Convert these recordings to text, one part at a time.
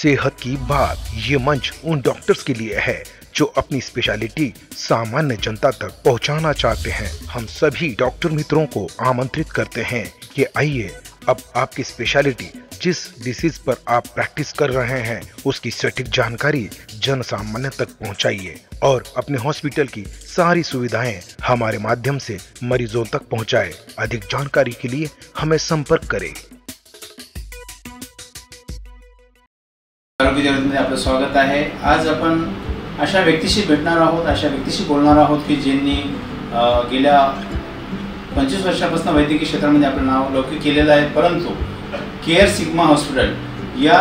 सेहत की बात ये मंच उन डॉक्टर्स के लिए है जो अपनी स्पेशलिटी सामान्य जनता तक पहुंचाना चाहते हैं। हम सभी डॉक्टर मित्रों को आमंत्रित करते हैं कि आइए अब आपकी स्पेशलिटी जिस डिसीज पर आप प्रैक्टिस कर रहे हैं उसकी सटीक जानकारी जन सामान्य तक पहुंचाइए और अपने हॉस्पिटल की सारी सुविधाएं हमारे माध्यम से मरीजों तक पहुंचाएं। अधिक जानकारी के लिए हमें संपर्क करें। आरोग्य जगतमध्ये आपलं स्वागत आहे। आज आपण अशा व्यक्तीशी भेटणार आहोत, अशा व्यक्तीशी बोलणार आहोत की ज्यांनी गेल्या 25 वर्षापासून वैद्यकीय क्षेत्रामध्ये आपलं नाव लौकिक केलेलं आहे, परंतु केअर सिग्मा हॉस्पिटल या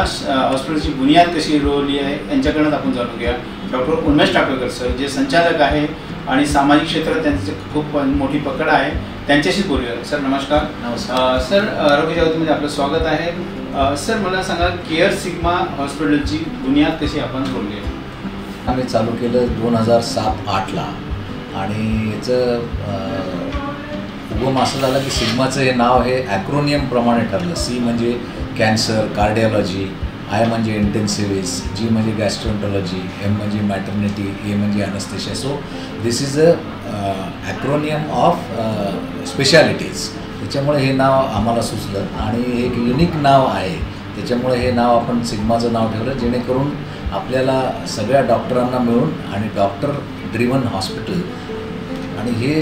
हॉस्पिटलची बुनियाद कशी रोवली आहे यांच्याकडून आपण जाणून घेऊया। डॉक्टर उन्मेष टाकळकर सर जे संचालक आहे आणि सामाजिक क्षेत्रात त्यांची खूप मोठी पकड आहे, त्यांच्याशी बोलूया। सर नमस्कार। नमस्कार सर, आरोग्य जगतमध्ये आपलं स्वागत आहे। सर मला सांगा, केअर सिग्मा हॉस्पिटलची बुनियाद कशी आपण रोवली आहे? आम्ही चालू केलं 2007-08 ला आणि याचं उगम असं झालं की सिग्माचं हे नाव हे ॲक्रोनियम प्रमाणे ठरलं। सी म्हणजे कॅन्सर कार्डिओलॉजी, आय म्हणजे इंटेन्सिव्हिस्ट, जी म्हणजे गॅस्ट्रोएंटरोलॉजी, एम म्हणजे मॅटर्निटी, ए म्हणजे anaesthesia. So this is a acronym of specialities. त्याच्यामुळे हे नाव आम्हाला सुचलं आणि हे एक युनिक नाव आहे, त्याच्यामुळे हे नाव आपण सिग्माचं नाव ठेवलं, जेणेकरून आपल्याला सगळ्या डॉक्टरांना मिळून आणि डॉक्टर ड्रिवन हॉस्पिटल। आणि हे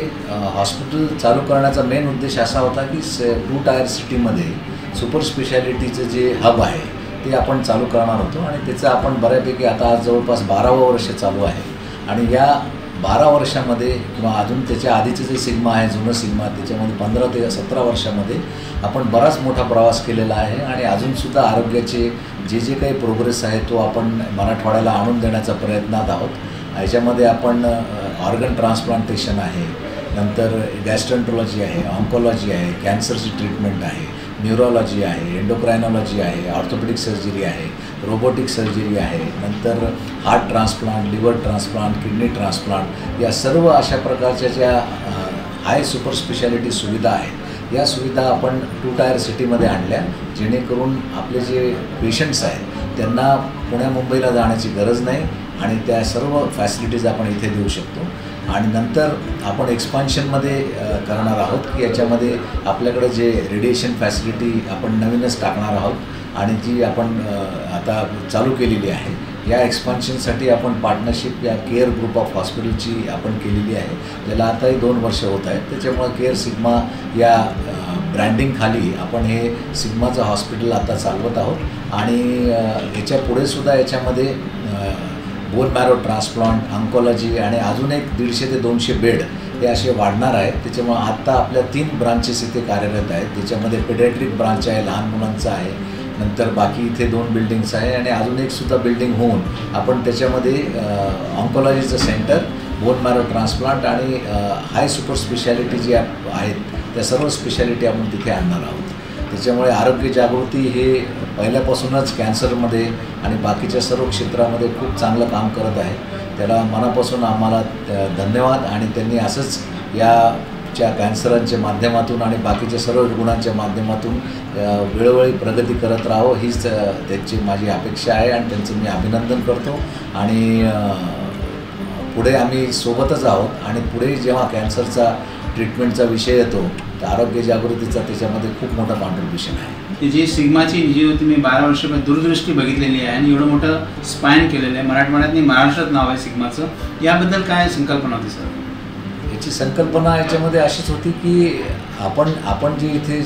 हॉस्पिटल चालू करण्याचा मेन उद्देश असा होता की 2 टायर सिटीमध्ये सुपर स्पेशालिटीचं जे हब आहे ते आपण चालू करणार होतो आणि त्याचं आपण बऱ्यापैकी आता आज जवळपास 12वं वर्ष चालू आहे। आणि या 12 वर्षामध्ये किंवा अजून त्याच्या आधीचं जे सिग्मा आहे जुनं सिग्मा, त्याच्यामध्ये 15 ते 17 वर्षामध्ये आपण बराच मोठा प्रवास केलेला आहे आणि अजूनसुद्धा आरोग्याचे जे काही प्रोग्रेस आहे तो आपण मराठवाड्याला आणून देण्याचा प्रयत्नात आहोत। याच्यामध्ये आपण ऑर्गन ट्रान्सप्लांटेशन आहे, नंतर गॅस्ट्रोएंटरोलॉजी आहे, ऑन्कोलॉजी आहे, कॅन्सरची ट्रीटमेंट आहे, न्यूरोलॉजी आहे, एंडोक्रायनॉलॉजी आहे, ऑर्थोपेडिक सर्जरी आहे, रोबोटिक सर्जरी आहे, नंतर heart transplant, liver transplant, kidney transplant, या सर्व अशा प्रकारच्या ज्या हाय सुपर स्पेशालिटी सुविधा आहेत या सुविधा आपण 2 टायर सिटीमध्ये आणल्या, जेणेकरून आपले जे पेशंट्स आहेत त्यांना पुण्या मुंबईला जाण्याची गरज नाही आणि त्या सर्व फॅसिलिटीज आपण इथे देऊ शकतो। आणि नंतर आपण एक्सपान्शनमध्ये करणार आहोत की याच्यामध्ये आपल्याकडे जे रेडिएशन फॅसिलिटी आपण नवीनच टाकणार आहोत आणि जी आपण आता चालू केलेली आहे, या एक्सपान्शनसाठी आपण पार्टनरशिप या केअर ग्रुप ऑफ हॉस्पिटलची आपण केलेली आहे, ज्याला आताही 2 वर्ष होत आहेत। त्याच्यामुळे केअर सिग्मा या ब्रँडिंगखाली आपण हे सिग्माचं हॉस्पिटल आता चालवत आहोत आणि याच्या पुढेसुद्धा याच्यामध्ये बोन मॅरो ट्रान्सप्लांट, ऑन्कोलॉजी आणि अजून एक 150 ते 200 बेड हे असे वाढणार आहेत। त्याच्यामुळे आत्ता आपल्या 3 ब्रांचेस इथे कार्यरत आहेत, त्याच्यामध्ये पेडियाट्रिक ब्रांच आहे, लहान मुलांचं आहे, नंतर बाकी इथे 2 बिल्डिंग्स आहे आणि अजून एक सुद्धा बिल्डिंग होऊन आपण त्याच्यामध्ये ऑन्कोलॉजीचं सेंटर, बोन मॅरो ट्रान्सप्लांट आणि हाय सुपर स्पेशालिटी जी आहेत त्या सर्व स्पेशालिटी आपण तिथे आणणार आहोत। त्याच्यामुळे आरोग्य जागृती हे पहिल्यापासूनच कॅन्सरमध्ये आणि बाकीच्या सर्व क्षेत्रामध्ये खूप चांगलं काम करत आहे, त्याला मनापासून आम्हाला धन्यवाद। आणि त्यांनी असंच याच्या कॅन्सरांच्या माध्यमातून आणि बाकीच्या सर्व रुग्णांच्या माध्यमातून वेळोवेळी प्रगती करत राहावं हीच त्यांची माझी अपेक्षा आहे आणि त्यांचं मी अभिनंदन करतो। आणि पुढे आम्ही सोबतच आहोत आणि पुढे जेव्हा कॅन्सरचा ट्रीटमेंटचा विषय येतो तर आरोग्य जागृतीचा त्याच्यामध्ये खूप मोठा कॉन्ट्रीब्युशन आहे। जी सिग्माची जी होती, मी 12 वर्षापासून दूरदृष्टी बघितलेली आहे आणि एवढं मोठं स्पॅन केलेलं आहे, मराठवाड्यात नाही महाराष्ट्रात नाव आहे सिग्माचं, याबद्दल काय संकल्पना होती सर? याची संकल्पना याच्यामध्ये अशीच होती की आपण जी इथे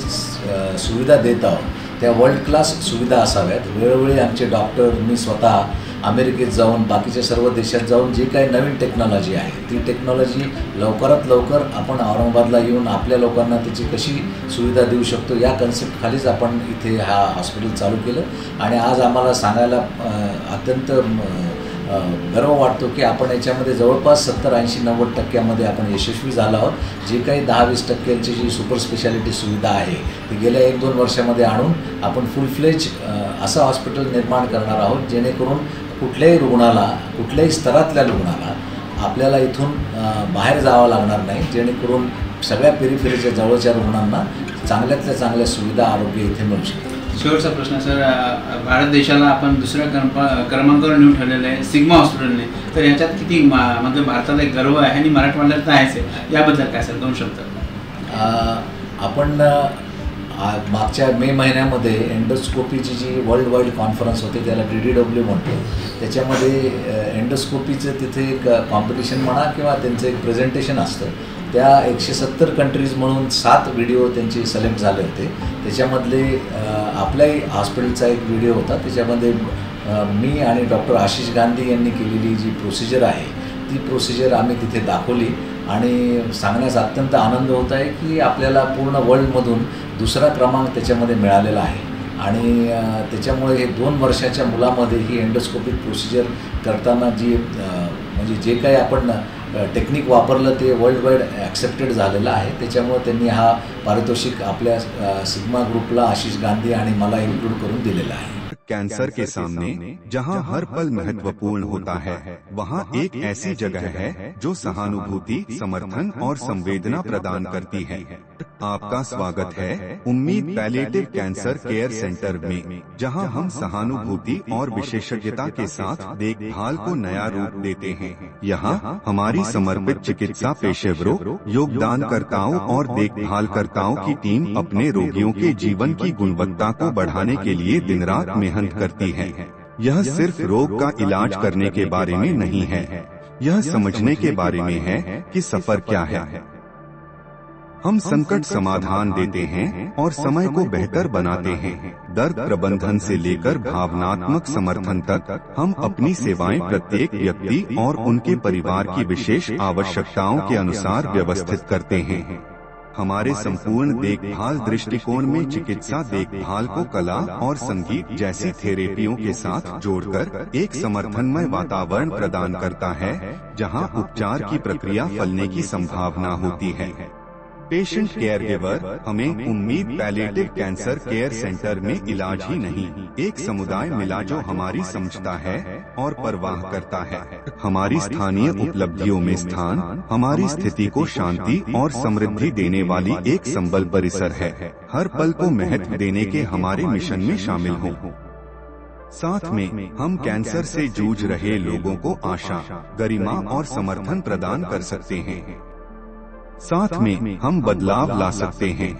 सुविधा देत आहोत त्या वर्ल्ड क्लास सुविधा असाव्यात। वेळोवेळी आमचे डॉक्टर, मी स्वतः अमेरिकेत जाऊन बाकीच्या सर्व देशात जाऊन जे काही नवीन टेक्नॉलॉजी आहे ती टेक्नॉलॉजी लवकरात लवकर आपण औरंगाबादला येऊन आपल्या लोकांना त्याची कशी सुविधा देऊ शकतो या कन्सेप्टखालीच आपण इथे हा हॉस्पिटल चालू केलं। आणि आज आम्हाला सांगायला अत्यंत गर्व वाटतो की आपण याच्यामध्ये जवळपास 70-80-90% आपण यशस्वी झालो आहोत। जे काही 10-20% जी सुपर स्पेशालिटी सुविधा आहे ती गेल्या 1-2 वर्षामध्ये आणून आपण फुल फ्लेज असं हॉस्पिटल निर्माण करणार आहोत, जेणेकरून कुठल्याही रुग्णाला, कुठल्याही स्तरातल्या रुग्णाला आपल्याला इथून बाहेर जावं लागणार नाही, जेणेकरून सगळ्या पेरिफेरीच्या जवळच्या रुग्णांना चांगल्यातल्या चांगल्या सुविधा आरोग्य इथे मिळू शकते। शेवटचा प्रश्न सर, भारत देशाला आपण दुसऱ्या क्रमांकावर नेऊन ठेवलेलं आहे सिग्मा हॉस्पिटलने, तर याच्यात किती मतलब भारताला एक गर्व आहे आणि मराठवाड्यात तर आहेच आहे, याबद्दल काय सर 2 शब्द? आपण मागच्या मे महिन्यामध्ये एंडोस्कोपीची जी वर्ल्ड वाईड कॉन्फरन्स होते, त्याला DDW म्हणतो, त्याच्यामध्ये एंडोस्कोपीचं तिथे एक कॉम्पिटिशन म्हणा किंवा त्यांचं एक प्रेझेंटेशन असतं. त्या 170 कंट्रीज म्हणून 7 व्हिडिओ त्यांचे सिलेक्ट झाले होते. त्याच्यामधले आपल्याही हॉस्पिटलचा एक व्हिडिओ होता. त्याच्यामध्ये मी आणि डॉक्टर आशिष गांधी यांनी केलेली जी प्रोसिजर आहे ती प्रोसिजर आम्ही तिथे दाखवली आणि सांगण्यास अत्यंत आनंद होत आहे की आपल्याला पूर्ण वर्ल्डमधून 2रा क्रमांक त्याच्यामध्ये मिळालेला आहे. आणि त्याच्यामुळे हे 2 वर्षाच्या मुलामध्ये ही एंडोस्कोपिक प्रोसिजर करताना जी म्हणजे जे काही आपण टेक्निक वापरलं ते वर्ल्ड वाईड ॲक्सेप्टेड झालेलं आहे. त्याच्यामुळे त्यांनी हा पारितोषिक आपल्या सिग्मा ग्रुपला आशिष गांधी आणि मला इन्क्लूड करून दिलेला आहे. कैंसर के सामने जहां हर पल महत्वपूर्ण होता है, वहां एक ऐसी जगह है जो सहानुभूति, समर्थन और संवेदना प्रदान करती है. आपका स्वागत है उम्मीद पैलिएटिव कैंसर केयर सेंटर में, जहां हम सहानुभूति और विशेषज्ञता के साथ देखभाल को नया रूप देते हैं. यहाँ हमारी समर्पित चिकित्सा पेशेवरों, योगदानकर्ताओं और देखभालकर्ताओं की टीम अपने रोगियों के जीवन की गुणवत्ता को बढ़ाने के लिए दिन रात मेहनत करती है. यह सिर्फ रोग का इलाज करने के बारे में नहीं है, यह समझने के बारे में है कि सफर क्या है. हम संकट समाधान देते हैं और समय को बेहतर बनाते हैं. दर्द प्रबंधन से लेकर भावनात्मक समर्थन तक हम अपनी सेवाएं प्रत्येक व्यक्ति और उनके परिवार की विशेष आवश्यकताओं के अनुसार व्यवस्थित करते हैं. हमारे संपूर्ण देखभाल दृष्टिकोण में चिकित्सा देखभाल को कला और संगीत जैसी थेरेपियों के साथ जोड़कर एक समर्थनमय वातावरण प्रदान करता है, जहां उपचार की प्रक्रिया फलने की संभावना होती है. पेशेंट केयर गिवर हमें उम्मीद पैलिएटिव कैंसर केयर सेंटर में इलाज ही नहीं, एक समुदाय मिला जो हमारी समझता है और परवाह करता है. हमारी स्थानीय उपलब्धियों में स्थान हमारी स्थिति को शांति और समृद्धि देने वाली एक संबल परिसर है. हर पल को महत्व देने के हमारे मिशन में शामिल हों. साथ में हम कैंसर से जूझ रहे लोगों को आशा, गरिमा और समर्थन प्रदान कर सकते हैं. साथ में हम बदलाव ला सकते हैं.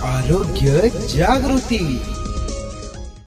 आरोग्य जागृती.